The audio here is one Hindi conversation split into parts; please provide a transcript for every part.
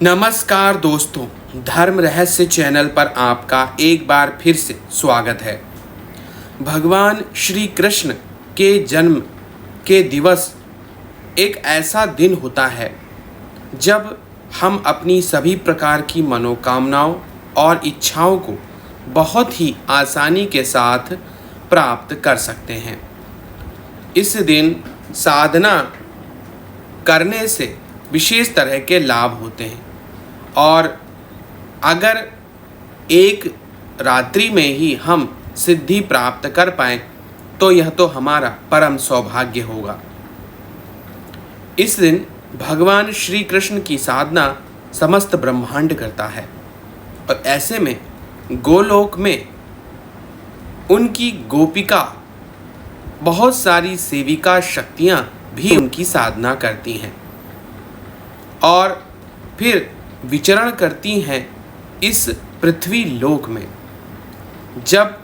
नमस्कार दोस्तों, धर्म रहस्य चैनल पर आपका एक बार फिर से स्वागत है। भगवान श्री कृष्ण के जन्म के दिवस एक ऐसा दिन होता है जब हम अपनी सभी प्रकार की मनोकामनाओं और इच्छाओं को बहुत ही आसानी के साथ प्राप्त कर सकते हैं। इस दिन साधना करने से विशेष तरह के लाभ होते हैं और अगर एक रात्रि में ही हम सिद्धि प्राप्त कर पाएं तो यह तो हमारा परम सौभाग्य होगा। इस दिन भगवान श्री कृष्ण की साधना समस्त ब्रह्मांड करता है और ऐसे में गोलोक में उनकी गोपिका बहुत सारी सेविका शक्तियाँ भी उनकी साधना करती हैं और फिर विचरण करती हैं इस पृथ्वी लोक में। जब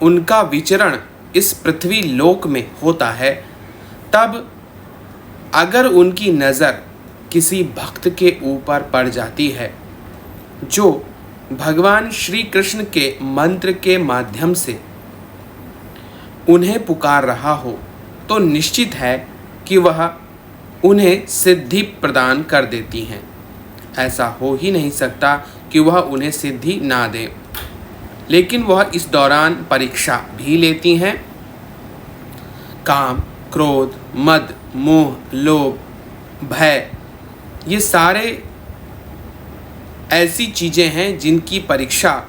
उनका विचरण इस पृथ्वी लोक में होता है तब अगर उनकी नज़र किसी भक्त के ऊपर पड़ जाती है जो भगवान श्री कृष्ण के मंत्र के माध्यम से उन्हें पुकार रहा हो तो निश्चित है कि वह उन्हें सिद्धि प्रदान कर देती हैं। ऐसा हो ही नहीं सकता कि वह उन्हें सिद्धि ना दे, लेकिन वह इस दौरान परीक्षा भी लेती हैं। काम, क्रोध, मद, मोह, लोभ, भय, ये सारे ऐसी चीज़ें हैं जिनकी परीक्षा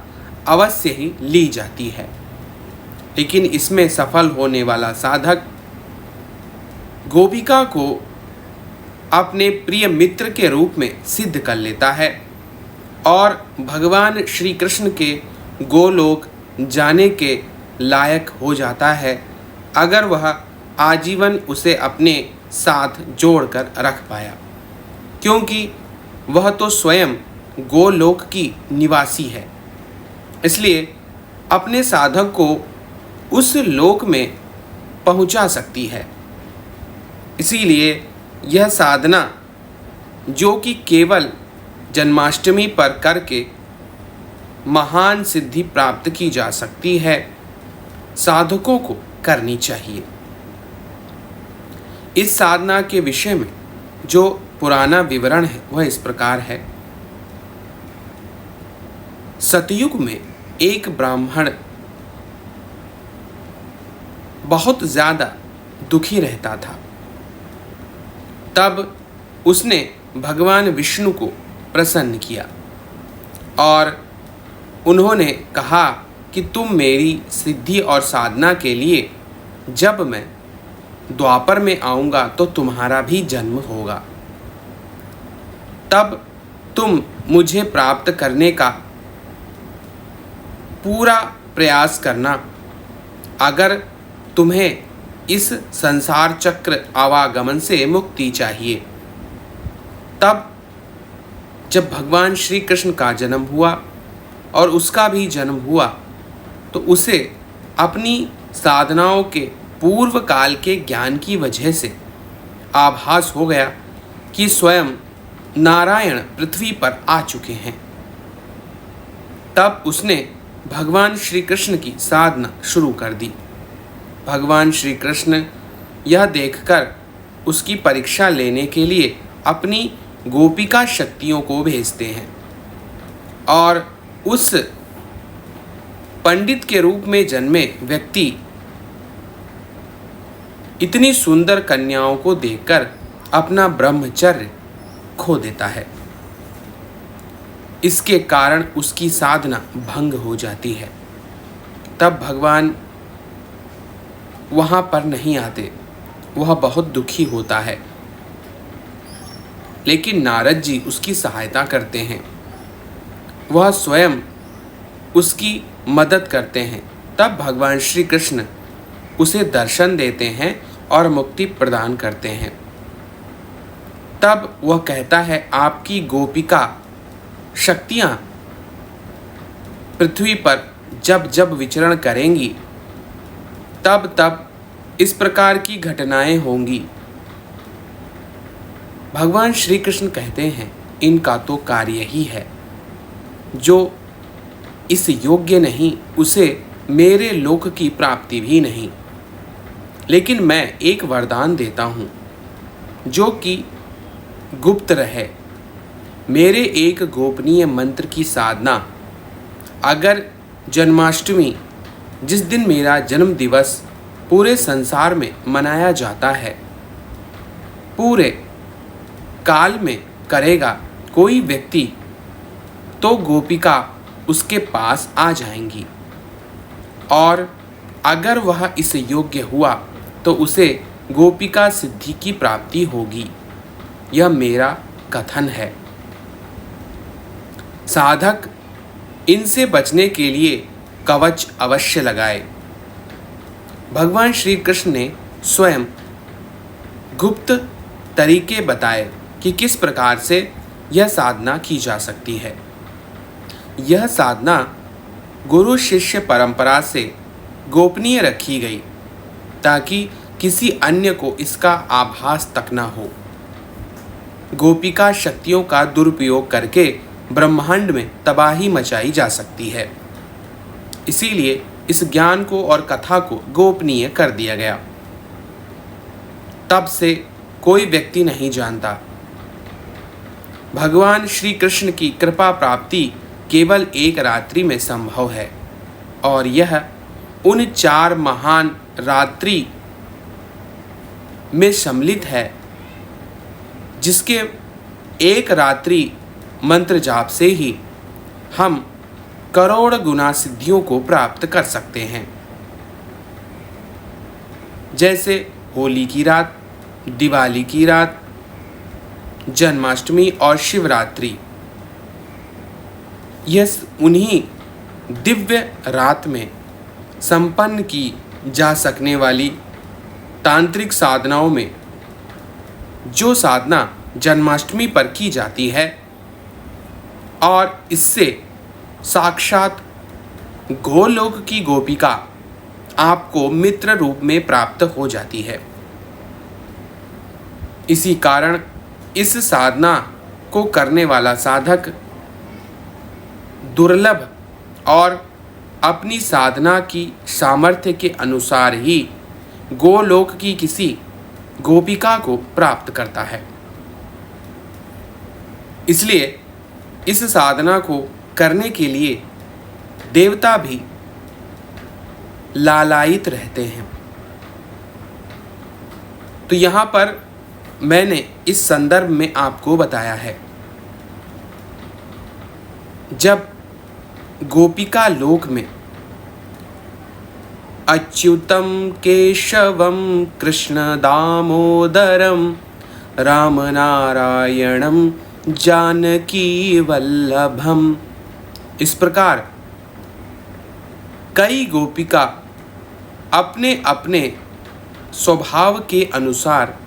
अवश्य ही ली जाती है, लेकिन इसमें सफल होने वाला साधक गोपिका को अपने प्रिय मित्र के रूप में सिद्ध कर लेता है और भगवान श्री कृष्ण के गोलोक जाने के लायक हो जाता है अगर वह आजीवन उसे अपने साथ जोड़कर रख पाया, क्योंकि वह तो स्वयं गोलोक की निवासी है। इसलिए अपने साधक को उस लोक में पहुंचा सकती है। इसीलिए यह साधना जो कि केवल जन्माष्टमी पर करके महान सिद्धि प्राप्त की जा सकती है, साधकों को करनी चाहिए। इस साधना के विषय में जो पुराना विवरण है वह इस प्रकार है। सतयुग में एक ब्राह्मण बहुत ज़्यादा दुखी रहता था। तब उसने भगवान विष्णु को प्रसन्न किया और उन्होंने कहा कि तुम मेरी सिद्धि और साधना के लिए जब मैं द्वापर में आऊँगा तो तुम्हारा भी जन्म होगा। तब तुम मुझे प्राप्त करने का पूरा प्रयास करना। अगर तुम्हें इस संसार चक्र आवागमन से मुक्ति चाहिए। तब जब भगवान श्री कृष्ण का जन्म हुआ और उसका भी जन्म हुआ तो उसे अपनी साधनाओं के पूर्व काल के ज्ञान की वजह से आभास हो गया कि स्वयं नारायण पृथ्वी पर आ चुके हैं। तब उसने भगवान श्री कृष्ण की साधना शुरू कर दी। भगवान श्री कृष्ण यह देखकर उसकी परीक्षा लेने के लिए अपनी गोपिका शक्तियों को भेजते हैं और उस पंडित के रूप में जन्मे व्यक्ति इतनी सुंदर कन्याओं को देखकर अपना ब्रह्मचर्य खो देता है। इसके कारण उसकी साधना भंग हो जाती है। तब भगवान वहाँ पर नहीं आते, वह बहुत दुखी होता है, लेकिन नारद जी उसकी सहायता करते हैं। वह स्वयं उसकी मदद करते हैं। तब भगवान श्री कृष्ण उसे दर्शन देते हैं और मुक्ति प्रदान करते हैं। तब वह कहता है, आपकी गोपिका शक्तियाँ पृथ्वी पर जब जब विचरण करेंगी तब तब इस प्रकार की घटनाएं होंगी। भगवान श्री कृष्ण कहते हैं, इनका तो कार्य ही है। जो इस योग्य नहीं उसे मेरे लोक की प्राप्ति भी नहीं। लेकिन मैं एक वरदान देता हूँ जो कि गुप्त रहे। मेरे एक गोपनीय मंत्र की साधना अगर जन्माष्टमी, जिस दिन मेरा जन्म दिवस पूरे संसार में मनाया जाता है, पूरे काल में करेगा कोई व्यक्ति, तो गोपिका उसके पास आ जाएंगी और अगर वह इस योग्य हुआ तो उसे गोपिका सिद्धि की प्राप्ति होगी। यह मेरा कथन है। साधक इनसे बचने के लिए कवच अवश्य लगाए। भगवान श्री कृष्ण ने स्वयं गुप्त तरीके बताए कि किस प्रकार से यह साधना की जा सकती है। यह साधना गुरु शिष्य परंपरा से गोपनीय रखी गई ताकि किसी अन्य को इसका आभास तक न हो। गोपिका शक्तियों का दुरुपयोग करके ब्रह्मांड में तबाही मचाई जा सकती है। इसीलिए इस ज्ञान को और कथा को गोपनीय कर दिया गया। तब से कोई व्यक्ति नहीं जानता। भगवान श्री कृष्ण की कृपा प्राप्ति केवल एक रात्रि में संभव है और यह उन 4 महान रात्रि में सम्मिलित है जिसके एक रात्रि मंत्र जाप से ही हम करोड़ गुना सिद्धियों को प्राप्त कर सकते हैं। जैसे होली की रात, दिवाली की रात, जन्माष्टमी और शिवरात्रि। यह उन्हीं दिव्य रात में संपन्न की जा सकने वाली तांत्रिक साधनाओं में जो साधना जन्माष्टमी पर की जाती है और इससे साक्षात गोलोक की गोपिका आपको मित्र रूप में प्राप्त हो जाती है। इसी कारण इस साधना को करने वाला साधक दुर्लभ और अपनी साधना की सामर्थ्य के अनुसार ही गोलोक की किसी गोपिका को प्राप्त करता है। इसलिए इस साधना को करने के लिए देवता भी लालायित रहते हैं। तो यहाँ पर मैंने इस संदर्भ में आपको बताया है, जब गोपिका लोक में अच्युतम केशवम कृष्ण दामोदरम राम नारायणम जानकी वल्लभम, इस प्रकार कई गोपिका अपने अपने स्वभाव के अनुसार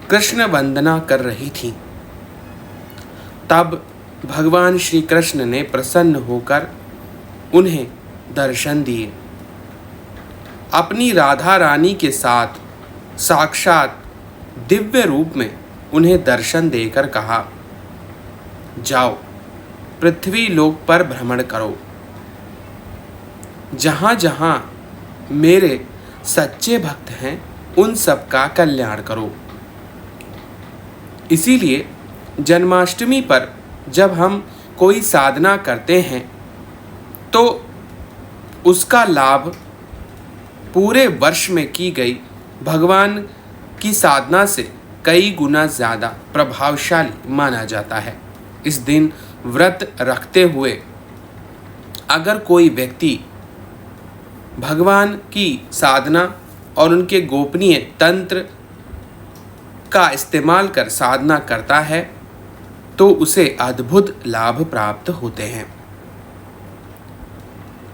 कृष्ण वंदना कर रही थीं। तब भगवान श्री कृष्ण ने प्रसन्न होकर उन्हें दर्शन दिए। अपनी राधा रानी के साथ साक्षात दिव्य रूप में उन्हें दर्शन देकर कहा, जाओ पृथ्वी लोक पर भ्रमण करो, जहाँ जहाँ मेरे सच्चे भक्त हैं उन सब का कल्याण करो। इसीलिए जन्माष्टमी पर जब हम कोई साधना करते हैं तो उसका लाभ पूरे वर्ष में की गई भगवान की साधना से कई गुना ज़्यादा प्रभावशाली माना जाता है। इस दिन व्रत रखते हुए अगर कोई व्यक्ति भगवान की साधना और उनके गोपनीय तंत्र का इस्तेमाल कर साधना करता है तो उसे अद्भुत लाभ प्राप्त होते हैं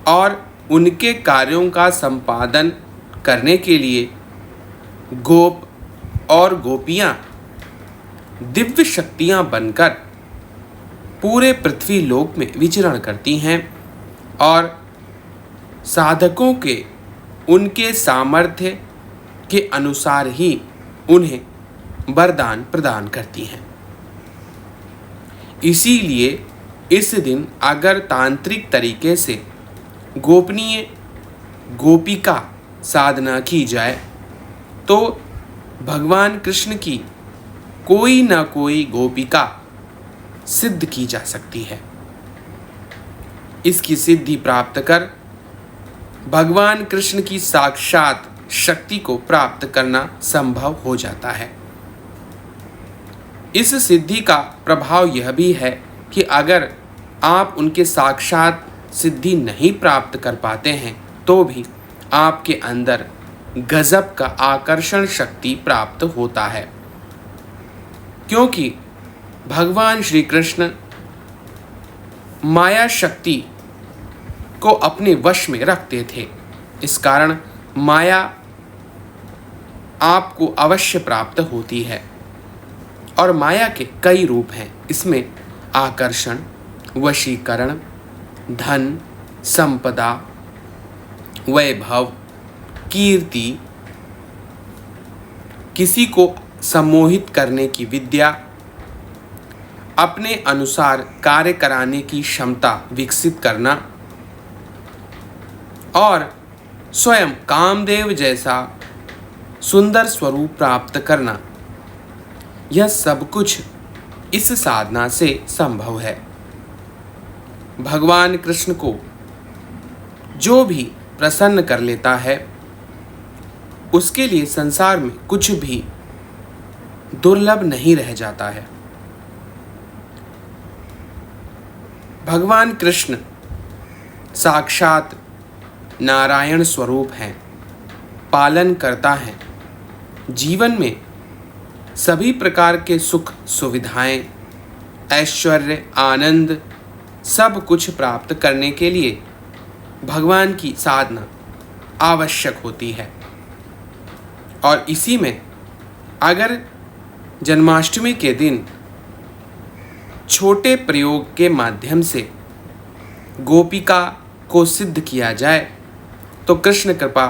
और उनके कार्यों का संपादन करने के लिए गोप और गोपियाँ दिव्य शक्तियाँ बनकर पूरे पृथ्वी लोक में विचरण करती हैं और साधकों के उनके सामर्थ्य के अनुसार ही उन्हें वरदान प्रदान करती हैं। इसीलिए इस दिन अगर तांत्रिक तरीके से गोपनीय गोपिका साधना की जाए तो भगवान कृष्ण की कोई ना कोई गोपिका सिद्ध की जा सकती है। इसकी सिद्धि प्राप्त कर भगवान कृष्ण की साक्षात शक्ति को प्राप्त करना संभव हो जाता है। इस सिद्धि का प्रभाव यह भी है कि अगर आप उनके साक्षात सिद्धि नहीं प्राप्त कर पाते हैं तो भी आपके अंदर गजब का आकर्षण शक्ति प्राप्त होता है, क्योंकि भगवान श्री कृष्ण माया शक्ति को अपने वश में रखते थे। इस कारण माया आपको अवश्य प्राप्त होती है और माया के कई रूप हैं। इसमें आकर्षण, वशीकरण, धन, संपदा, वैभव, कीर्ति, किसी को सम्मोहित करने की विद्या, अपने अनुसार कार्य कराने की क्षमता विकसित करना और स्वयं कामदेव जैसा सुंदर स्वरूप प्राप्त करना, यह सब कुछ इस साधना से संभव है। भगवान कृष्ण को जो भी प्रसन्न कर लेता है उसके लिए संसार में कुछ भी दुर्लभ नहीं रह जाता है। भगवान कृष्ण साक्षात नारायण स्वरूप हैं, पालन करता है। जीवन में सभी प्रकार के सुख सुविधाएं, ऐश्वर्य, आनंद सब कुछ प्राप्त करने के लिए भगवान की साधना आवश्यक होती है। और इसी में अगर जन्माष्टमी के दिन छोटे प्रयोग के माध्यम से गोपिका को सिद्ध किया जाए तो कृष्ण कृपा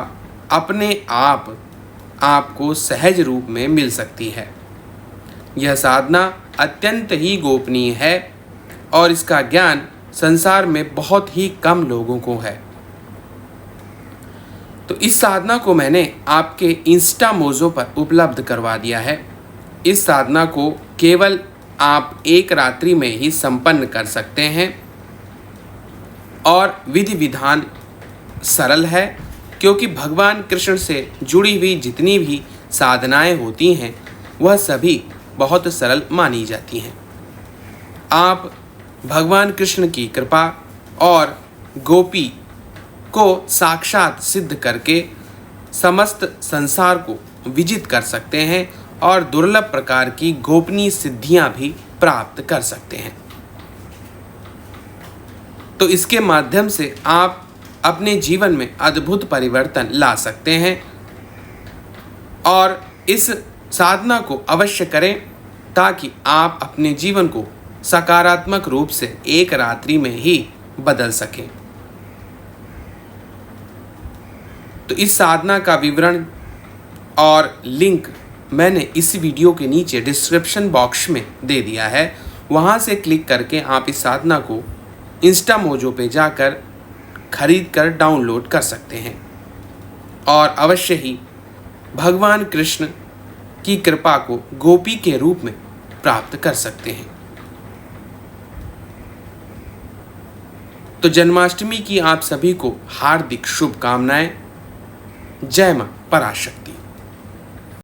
अपने आप आपको सहज रूप में मिल सकती है। यह साधना अत्यंत ही गोपनीय है और इसका ज्ञान संसार में बहुत ही कम लोगों को है। तो इस साधना को मैंने आपके इंस्टा मोजो पर उपलब्ध करवा दिया है। इस साधना को केवल आप एक रात्रि में ही संपन्न कर सकते हैं और विधि विधान सरल है, क्योंकि भगवान कृष्ण से जुड़ी हुई जितनी भी साधनाएं होती हैं वह सभी बहुत सरल मानी जाती हैं। आप भगवान कृष्ण की कृपा और गोपी को साक्षात सिद्ध करके समस्त संसार को विजित कर सकते हैं और दुर्लभ प्रकार की गोपनीय सिद्धियां भी प्राप्त कर सकते हैं। तो इसके माध्यम से आप अपने जीवन में अद्भुत परिवर्तन ला सकते हैं और इस साधना को अवश्य करें ताकि आप अपने जीवन को सकारात्मक रूप से एक रात्रि में ही बदल सकें। तो इस साधना का विवरण और लिंक मैंने इस वीडियो के नीचे डिस्क्रिप्शन बॉक्स में दे दिया है। वहाँ से क्लिक करके आप इस साधना को इंस्टा मोजो पे जाकर खरीद कर डाउनलोड कर सकते हैं और अवश्य ही भगवान कृष्ण की कृपा को गोपी के रूप में प्राप्त कर सकते हैं। तो जन्माष्टमी की आप सभी को हार्दिक शुभकामनाएं। जय मां पराशक्ति।